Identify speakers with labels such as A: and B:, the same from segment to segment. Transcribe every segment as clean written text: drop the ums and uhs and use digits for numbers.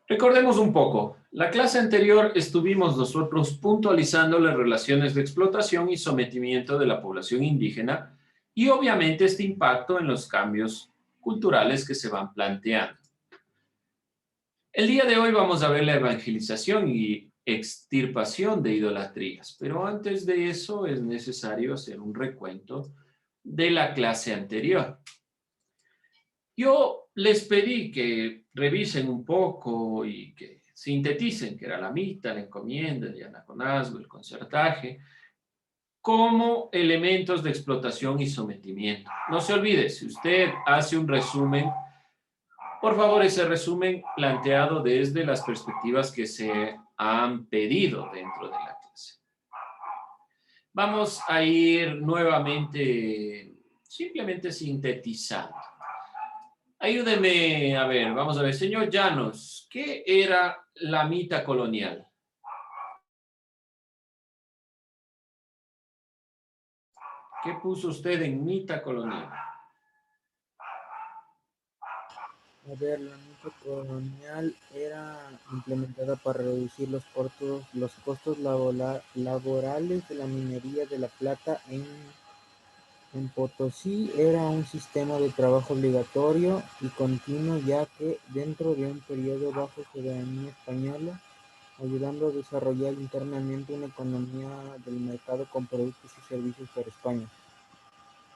A: Recordemos un poco. La clase anterior estuvimos nosotros puntualizando las relaciones de explotación y sometimiento de la población indígena y obviamente este impacto en los cambios culturales que se van planteando. El día de hoy vamos a ver la evangelización y extirpación de idolatrías, pero antes de eso es necesario hacer un recuento de la clase anterior. Yo les pedí que revisen un poco y que sinteticen qué era la mita, la encomienda, el diaconazgo, el concertaje, como elementos de explotación y sometimiento. No se olvide, si usted hace un resumen, por favor, ese resumen planteado desde las perspectivas que se han pedido dentro de la clase. Vamos a ir nuevamente, simplemente sintetizando. Ayúdeme, a ver, vamos a ver, señor Llanos, ¿qué era la mita colonial? ¿Qué puso usted en mita colonial?
B: A ver, la mita colonial era implementada para reducir los costos laborales de la minería de la plata en Potosí. Era un sistema de trabajo obligatorio y continuo, ya que dentro de un periodo bajo soberanía española, ayudando a desarrollar internamente una economía del mercado con productos y servicios para España.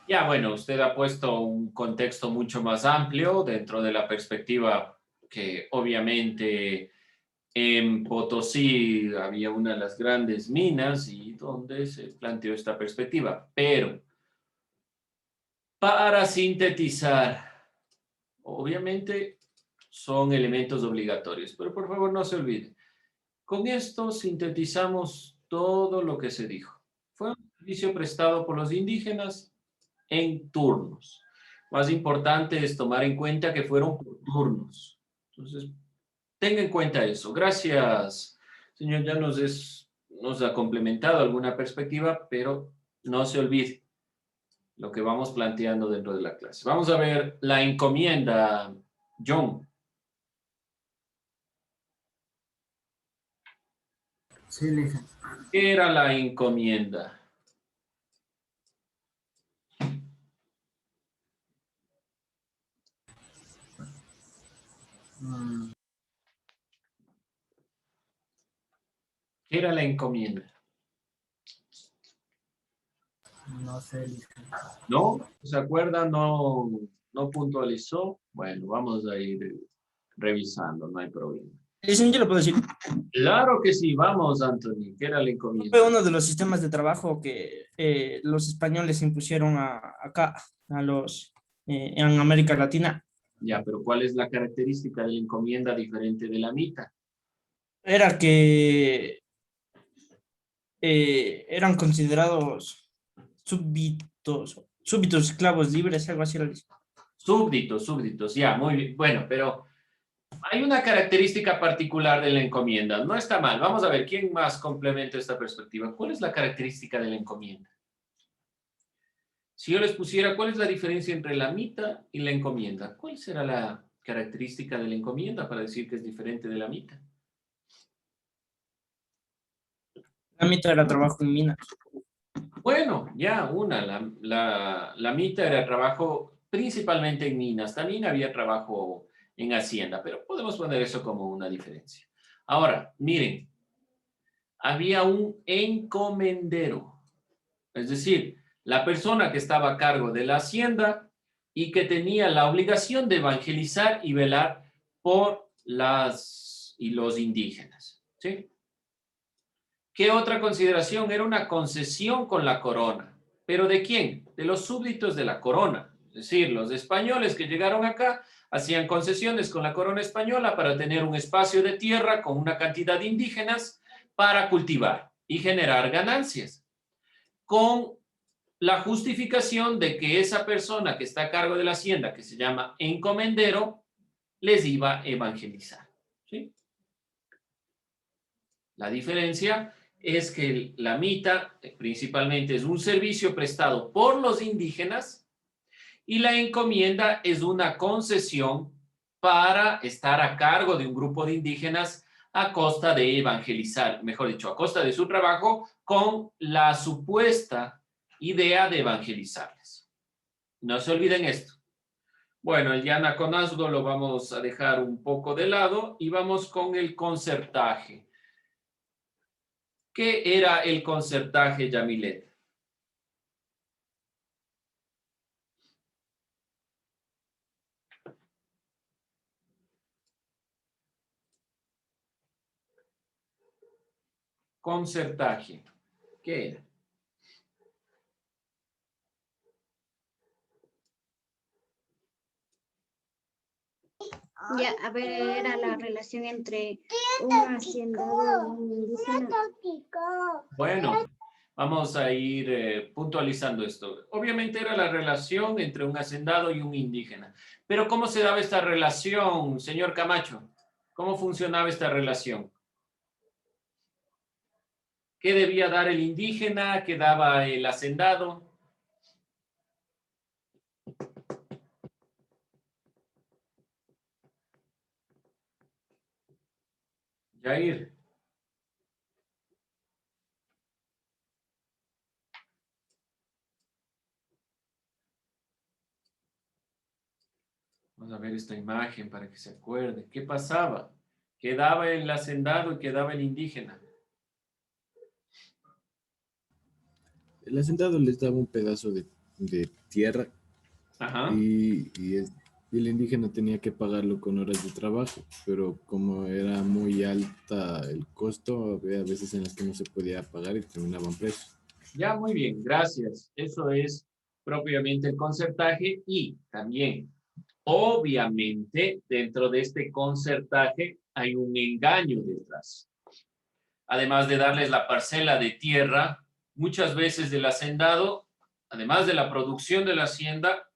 A: Ya, bueno, usted ha puesto un contexto mucho más amplio dentro de la perspectiva que obviamente en Potosí había una de las grandes minas y donde se planteó esta perspectiva. Pero para sintetizar, obviamente son elementos obligatorios, pero por favor no se olvide. Con esto sintetizamos todo lo que se dijo. Fue un servicio prestado por los indígenas en turnos. Más importante es tomar en cuenta que fueron por turnos. Entonces, tenga en cuenta eso. Gracias, señor. Ya nos ha complementado alguna perspectiva, pero no se olvide lo que vamos planteando dentro de la clase. Vamos a ver la encomienda, John.
C: Sí, licenciado.
A: ¿Qué era la encomienda? ¿Qué era la encomienda?
C: No sé, licenciado.
A: ¿No? ¿Se acuerda? No puntualizó. Bueno, vamos a ir revisando, no hay problema.
D: Yo lo puedo decir.
A: Claro que sí, vamos, Anthony. ¿Qué era la encomienda?
D: Fue uno de los sistemas de trabajo que los españoles impusieron acá, en América Latina.
A: Ya, pero ¿cuál es la característica de la encomienda diferente de la mita?
D: Era que eran considerados súbditos esclavos libres, algo así.
A: Súbditos, ya, muy bien. Bueno, pero hay una característica particular de la encomienda. No está mal. Vamos a ver, ¿quién más complementa esta perspectiva? ¿Cuál es la característica de la encomienda? Si yo les pusiera, ¿cuál es la diferencia entre la mita y la encomienda? ¿Cuál será la característica de la encomienda para decir que es diferente de la mita?
D: La mitad era trabajo en minas.
A: Bueno, ya la mita era trabajo principalmente en minas, también había trabajo en hacienda, pero podemos poner eso como una diferencia. Ahora, miren, había un encomendero, es decir, la persona que estaba a cargo de la hacienda y que tenía la obligación de evangelizar y velar por las y los indígenas, ¿sí? ¿Qué otra consideración? Era una concesión con la corona. ¿Pero de quién? De los súbditos de la corona. Es decir, los españoles que llegaron acá hacían concesiones con la corona española para tener un espacio de tierra con una cantidad de indígenas para cultivar y generar ganancias. Con la justificación de que esa persona que está a cargo de la hacienda, que se llama encomendero, les iba a evangelizar. ¿Sí? La diferencia es que la mita principalmente es un servicio prestado por los indígenas y la encomienda es una concesión para estar a cargo de un grupo de indígenas a costa de evangelizar, mejor dicho, a costa de su trabajo con la supuesta idea de evangelizarles. No se olviden esto. Bueno, el yanaconazgo lo vamos a dejar un poco de lado y vamos con el concertaje. ¿Qué era el concertaje, Yamilet? Concertaje. ¿Qué era?
E: Ya, a ver, era la relación entre un hacendado y un indígena.
A: Bueno, vamos a ir puntualizando esto. Obviamente era la relación entre un hacendado y un indígena. Pero ¿cómo se daba esta relación, señor Camacho? ¿Cómo funcionaba esta relación? ¿Qué debía dar el indígena? ¿Qué daba el hacendado? Jair. Vamos a ver esta imagen para que se acuerde. ¿Qué pasaba? ¿Qué daba el hacendado y qué daba el indígena?
F: El hacendado les daba un pedazo de tierra
A: Ajá.
F: y el indígena tenía que pagarlo con horas de trabajo, pero como era muy alta el costo, había veces en las que no se podía pagar y terminaban presos.
A: Ya, muy bien, gracias. Eso es propiamente el concertaje y también, obviamente, dentro de este concertaje hay un engaño detrás. Además de darles la parcela de tierra, muchas veces del hacendado, además de la producción de la hacienda,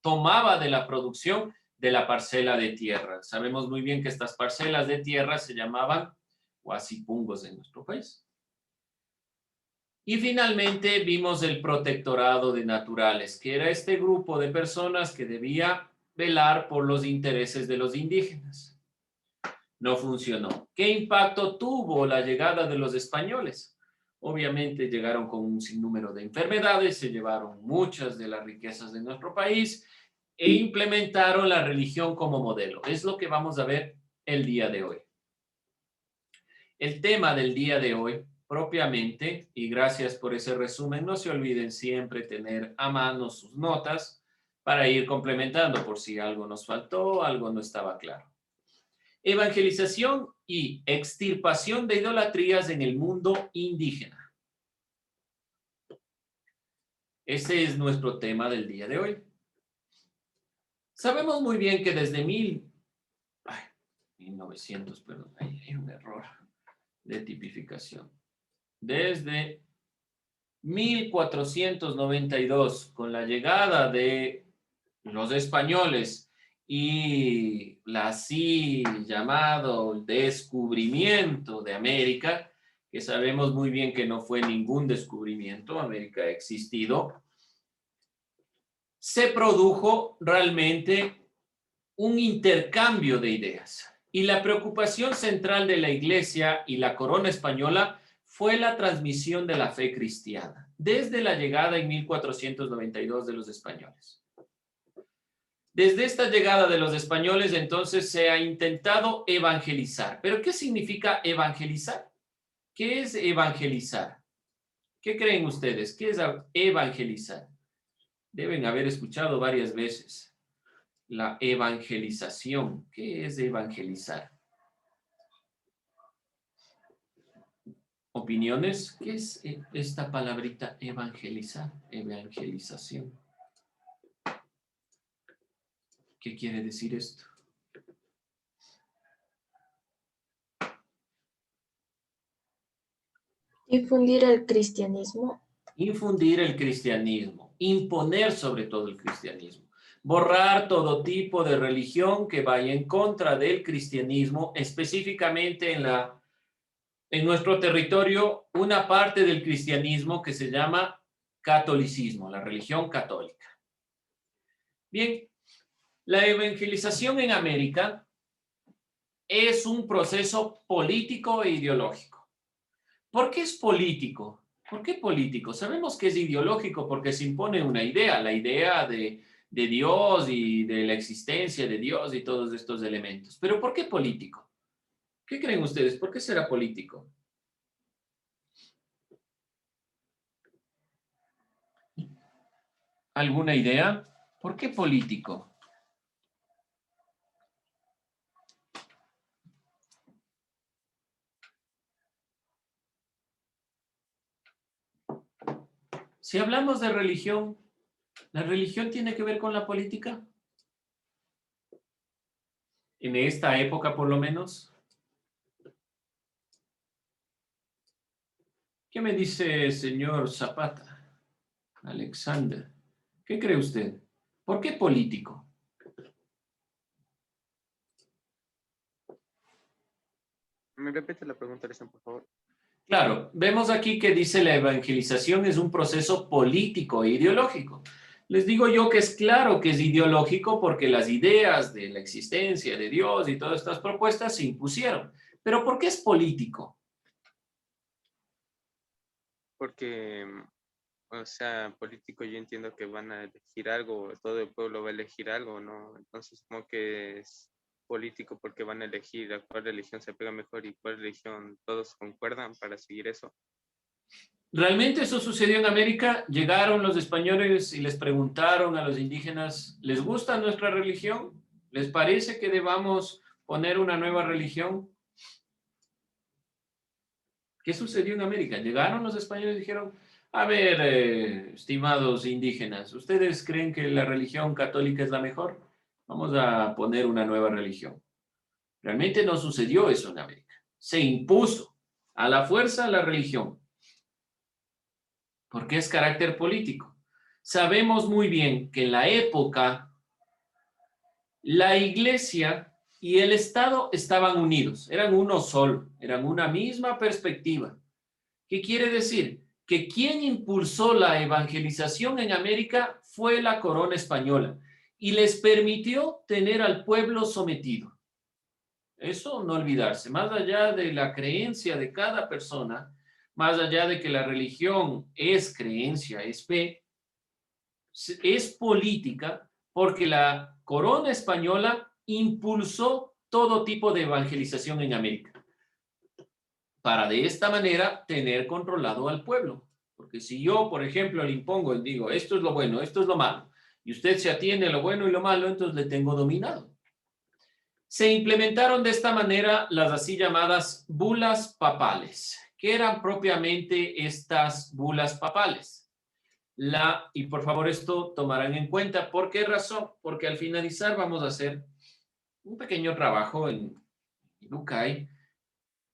A: tomaba de la producción de la parcela de tierra. Sabemos muy bien que estas parcelas de tierra se llamaban huasipungos en nuestro país. Y finalmente vimos el protectorado de naturales, que era este grupo de personas que debía velar por los intereses de los indígenas. No funcionó. ¿Qué impacto tuvo la llegada de los españoles? Obviamente llegaron con un sinnúmero de enfermedades, se llevaron muchas de las riquezas de nuestro país e implementaron la religión como modelo. Es lo que vamos a ver el día de hoy. El tema del día de hoy, propiamente, y gracias por ese resumen, no se olviden siempre tener a mano sus notas para ir complementando por si algo nos faltó, algo no estaba claro. Evangelización y extirpación de idolatrías en el mundo indígena. Ese es nuestro tema del día de hoy. Sabemos muy bien que desde 1900, perdón, hay un error de tipificación. Desde 1492, con la llegada de los españoles y la así llamado descubrimiento de América, que sabemos muy bien que no fue ningún descubrimiento, América ha existido, se produjo realmente un intercambio de ideas. Y la preocupación central de la Iglesia y la corona española fue la transmisión de la fe cristiana, desde la llegada en 1492 de los españoles. Desde esta llegada de los españoles, entonces, se ha intentado evangelizar. ¿Pero qué significa evangelizar? ¿Qué es evangelizar? ¿Qué creen ustedes? ¿Qué es evangelizar? Deben haber escuchado varias veces la evangelización. ¿Qué es evangelizar? ¿Opiniones? ¿Qué es esta palabrita evangelizar? Evangelización. ¿Qué quiere decir esto?
G: Difundir el cristianismo.
A: Infundir el cristianismo, imponer sobre todo el cristianismo, borrar todo tipo de religión que vaya en contra del cristianismo, específicamente en nuestro territorio, una parte del cristianismo que se llama catolicismo, la religión católica. Bien, La evangelización en América es un proceso político e ideológico. ¿Por qué es político? ¿Por qué político? Sabemos que es ideológico porque se impone una idea, la idea de Dios y de la existencia de Dios y todos estos elementos. Pero ¿por qué político? ¿Qué creen ustedes? ¿Por qué será político? ¿Alguna idea? ¿Por qué político? Si hablamos de religión, ¿la religión tiene que ver con la política? En esta época, por lo menos. ¿Qué me dice el señor Zapata? Alexander. ¿Qué cree usted? ¿Por qué político?
H: ¿Me repite la pregunta, Lisa, por favor?
A: Claro, vemos aquí que dice la evangelización es un proceso político e ideológico. Les digo yo que es claro que es ideológico porque las ideas de la existencia de Dios y todas estas propuestas se impusieron. Pero ¿por qué es político?
H: Porque, o sea, político yo entiendo que van a elegir algo, todo el pueblo va a elegir algo, ¿no? Entonces, como que es político porque van a elegir a cuál religión se pega mejor y cuál religión todos concuerdan para seguir eso.
A: ¿Realmente eso sucedió en América? Llegaron los españoles y les preguntaron a los indígenas, ¿les gusta nuestra religión? ¿Les parece que debamos poner una nueva religión? ¿Qué sucedió en América? Llegaron los españoles y dijeron, a ver, estimados indígenas, ¿ustedes creen que la religión católica es la mejor? Vamos a poner una nueva religión. Realmente no sucedió eso en América. Se impuso a la fuerza la religión. Porque es carácter político. Sabemos muy bien que en la época la iglesia y el Estado estaban unidos, eran uno solo, eran una misma perspectiva. ¿Qué quiere decir? Que quien impulsó la evangelización en América fue la corona española y les permitió tener al pueblo sometido. Eso no olvidarse, más allá de la creencia de cada persona, más allá de que la religión es creencia, es fe, es política porque la corona española impulsó todo tipo de evangelización en América para de esta manera tener controlado al pueblo. Porque si yo, por ejemplo, le impongo y digo, esto es lo bueno, esto es lo malo, y usted se atiene a lo bueno y lo malo, entonces le tengo dominado. Se implementaron de esta manera las así llamadas bulas papales. ¿Qué eran propiamente estas bulas papales? Y por favor esto tomarán en cuenta. ¿Por qué razón? Porque al finalizar vamos a hacer un pequeño trabajo en Educay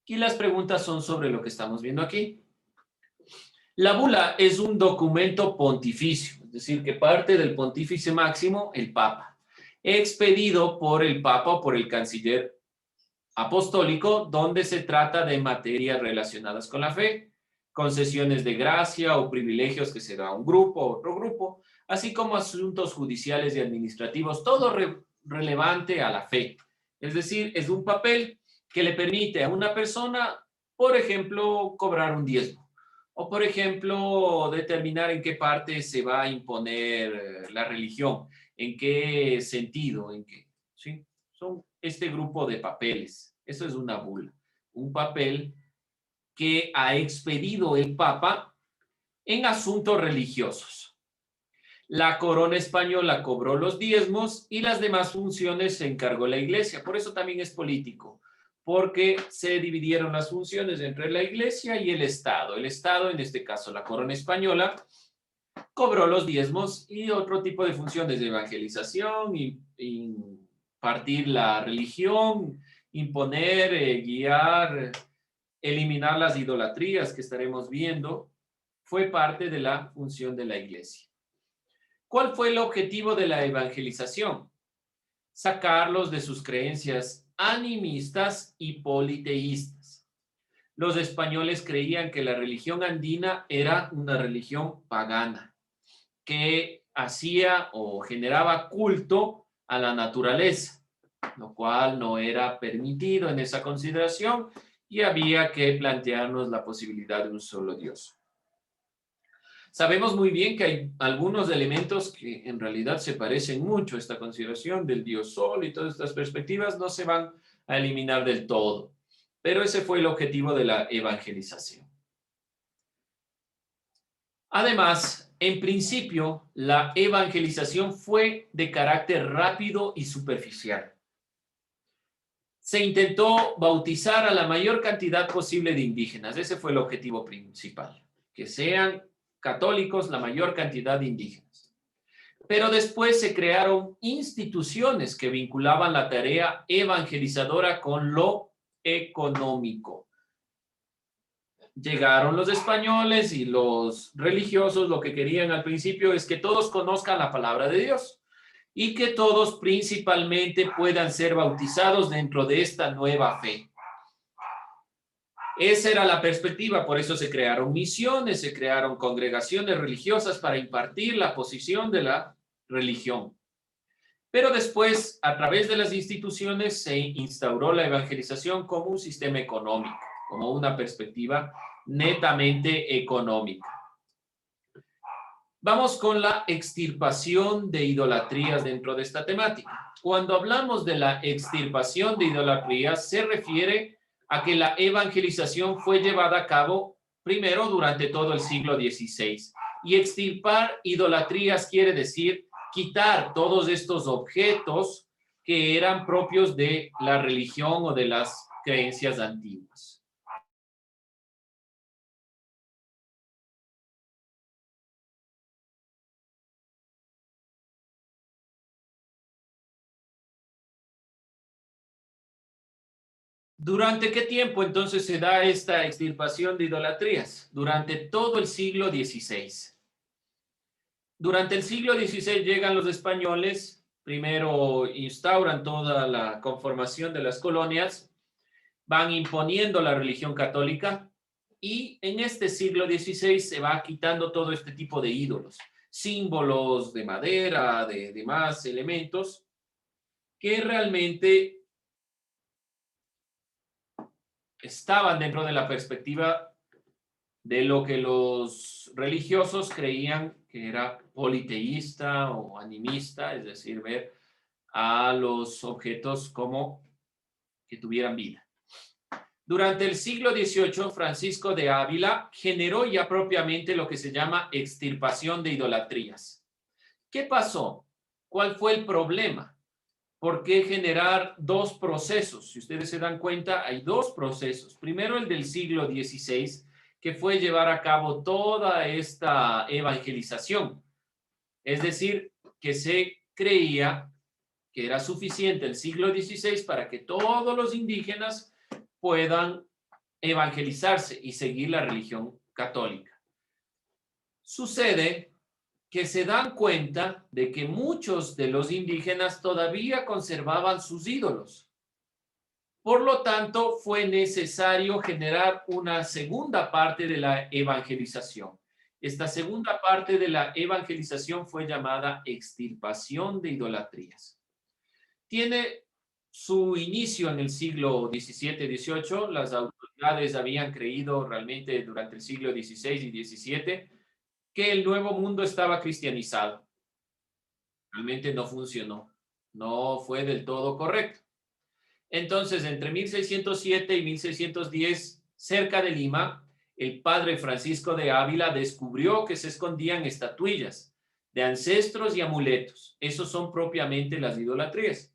A: y las preguntas son sobre lo que estamos viendo aquí. La bula es un documento pontificio, es decir, que parte del pontífice máximo, el Papa, expedido por el Papa o por el canciller apostólico, donde se trata de materias relacionadas con la fe, concesiones de gracia o privilegios que se da a un grupo o otro grupo, así como asuntos judiciales y administrativos, todo relevante a la fe. Es decir, es un papel que le permite a una persona, por ejemplo, cobrar un diezmo, o por ejemplo, determinar en qué parte se va a imponer la religión, en qué sentido, en qué, ¿sí? Son este grupo de papeles. Eso es una bula, un papel que ha expedido el Papa en asuntos religiosos. La corona española cobró los diezmos y las demás funciones se encargó la iglesia. Por eso también es político, porque se dividieron las funciones entre la iglesia y el Estado. El Estado, en este caso la corona española, cobró los diezmos y otro tipo de funciones de evangelización, impartir la religión, imponer, guiar, eliminar las idolatrías que estaremos viendo, fue parte de la función de la iglesia. ¿Cuál fue el objetivo de la evangelización? Sacarlos de sus creencias animistas y politeístas. Los españoles creían que la religión andina era una religión pagana, que hacía o generaba culto a la naturaleza, lo cual no era permitido en esa consideración y había que plantearnos la posibilidad de un solo Dios. Sabemos muy bien que hay algunos elementos que en realidad se parecen mucho a esta consideración del Dios Sol y todas estas perspectivas no se van a eliminar del todo, pero ese fue el objetivo de la evangelización. Además, en principio, la evangelización fue de carácter rápido y superficial. Se intentó bautizar a la mayor cantidad posible de indígenas. Ese fue el objetivo principal, que sean católicos la mayor cantidad de indígenas. Pero después se crearon instituciones que vinculaban la tarea evangelizadora con lo económico. Llegaron los españoles y los religiosos lo que querían al principio es que todos conozcan la palabra de Dios y que todos principalmente puedan ser bautizados dentro de esta nueva fe. Esa era la perspectiva, por eso se crearon misiones, se crearon congregaciones religiosas para impartir la posición de la religión. Pero después, a través de las instituciones, se instauró la evangelización como un sistema económico, como una perspectiva netamente económica. Vamos con la extirpación de idolatrías dentro de esta temática. Cuando hablamos de la extirpación de idolatrías, se refiere a que la evangelización fue llevada a cabo primero durante todo el siglo XVI. Y extirpar idolatrías quiere decir quitar todos estos objetos que eran propios de la religión o de las creencias antiguas. ¿Durante qué tiempo entonces se da esta extirpación de idolatrías? Durante todo el siglo XVI. Durante el siglo XVI llegan los españoles, primero instauran toda la conformación de las colonias, van imponiendo la religión católica y en este siglo XVI se va quitando todo este tipo de ídolos, símbolos de madera, de demás elementos que realmente estaban dentro de la perspectiva de lo que los religiosos creían que era politeísta o animista, es decir, ver a los objetos como que tuvieran vida. Durante el siglo XVIII, Francisco de Ávila generó ya propiamente lo que se llama extirpación de idolatrías. ¿Qué pasó? ¿Cuál fue el problema? ¿Por qué generar dos procesos? Si ustedes se dan cuenta, hay dos procesos. Primero, el del siglo XVI, que fue llevar a cabo toda esta evangelización. Es decir, que se creía que era suficiente el siglo XVI para que todos los indígenas puedan evangelizarse y seguir la religión católica. Sucede que se dan cuenta de que muchos de los indígenas todavía conservaban sus ídolos. Por lo tanto, fue necesario generar una segunda parte de la evangelización. Esta segunda parte de la evangelización fue llamada extirpación de idolatrías. Tiene su inicio en el siglo XVII-XVIII. Las autoridades habían creído realmente durante el siglo XVI y XVII que el Nuevo Mundo estaba cristianizado. Realmente no funcionó. No fue del todo correcto. Entonces, entre 1607 y 1610, cerca de Lima, el padre Francisco de Ávila descubrió que se escondían estatuillas de ancestros y amuletos. Esos son propiamente las idolatrías.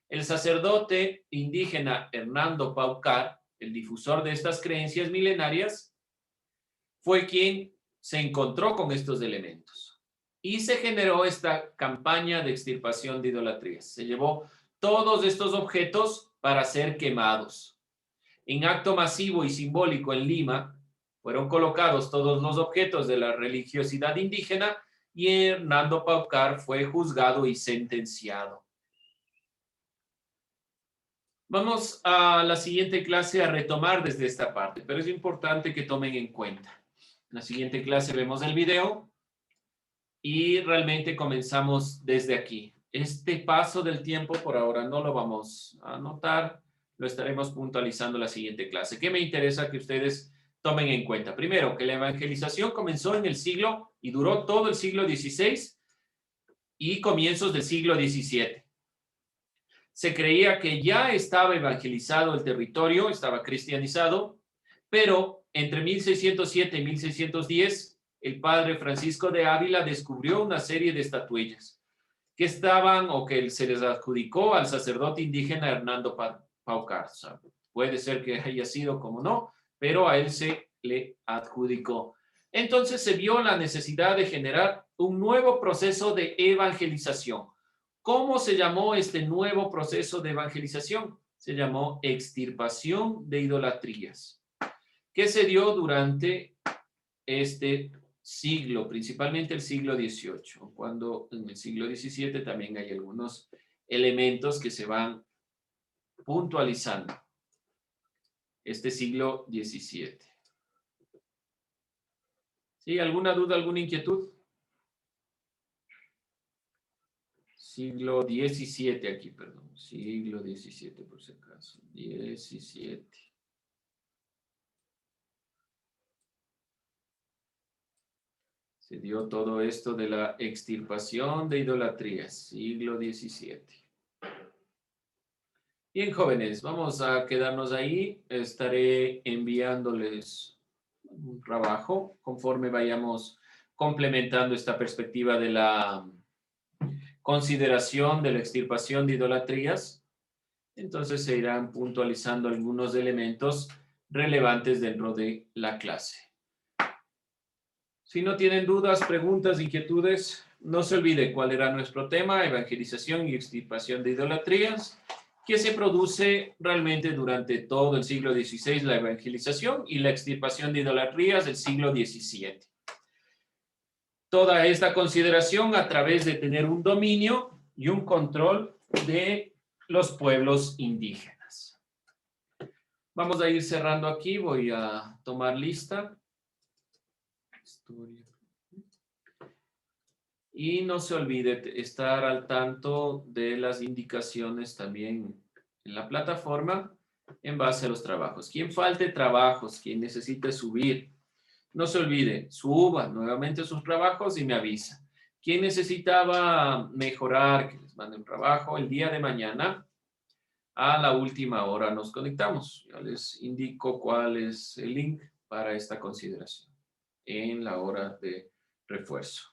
A: El sacerdote indígena Hernando Paucar, el difusor de estas creencias milenarias, fue quien se encontró con estos elementos y se generó esta campaña de extirpación de idolatrías. Se llevó todos estos objetos para ser quemados. En acto masivo y simbólico en Lima fueron colocados todos los objetos de la religiosidad indígena y Hernando Paucar fue juzgado y sentenciado. Vamos a la siguiente clase a retomar desde esta parte, pero es importante que tomen en cuenta. En la siguiente clase vemos el video y realmente comenzamos desde aquí. este paso del tiempo por ahora no lo vamos a anotar, lo estaremos puntualizando en la siguiente clase. ¿Qué me interesa que ustedes tomen en cuenta? Primero, que la evangelización comenzó en el siglo y duró todo el siglo XVI y comienzos del siglo XVII. Se creía que ya estaba evangelizado el territorio, estaba cristianizado, pero entre 1607 y 1610, el padre Francisco de Ávila descubrió una serie de estatuillas que estaban o que se les adjudicó al sacerdote indígena Hernando Paucarza. Puede ser que haya sido como no, pero a él se le adjudicó. Entonces se vio la necesidad de generar un nuevo proceso de evangelización. ¿Cómo se llamó este nuevo proceso de evangelización? Se llamó extirpación de idolatrías, que se dio durante este siglo, principalmente el siglo XVIII, cuando en el siglo XVII también hay algunos elementos que se van puntualizando. Este siglo XVII. ¿Sí? ¿Alguna duda, alguna inquietud? Siglo XVII aquí, perdón. Siglo XVII, por si acaso. 17. Se dio todo esto de la extirpación de idolatrías. Siglo XVII. Bien, jóvenes, vamos a quedarnos ahí. Estaré enviándoles un trabajo conforme vayamos complementando esta perspectiva de la consideración de la extirpación de idolatrías. Entonces se irán puntualizando algunos elementos relevantes dentro de la clase. Si no tienen dudas, preguntas, inquietudes, no se olvide cuál era nuestro tema: evangelización y extirpación de idolatrías, que se produce realmente durante todo el siglo XVI, la evangelización, y la extirpación de idolatrías del siglo XVII. Toda esta consideración a través de tener un dominio y un control de los pueblos indígenas. Vamos a ir cerrando aquí, voy a tomar lista. Y no se olvide estar al tanto de las indicaciones también en la plataforma en base a los trabajos. Quien falte trabajos, quien necesite subir, no se olvide, suba nuevamente sus trabajos y me avisa. Quien necesitaba mejorar, que les mande un trabajo, el día de mañana a la última hora nos conectamos. Ya les indico cuál es el link para esta consideración en la hora de refuerzo.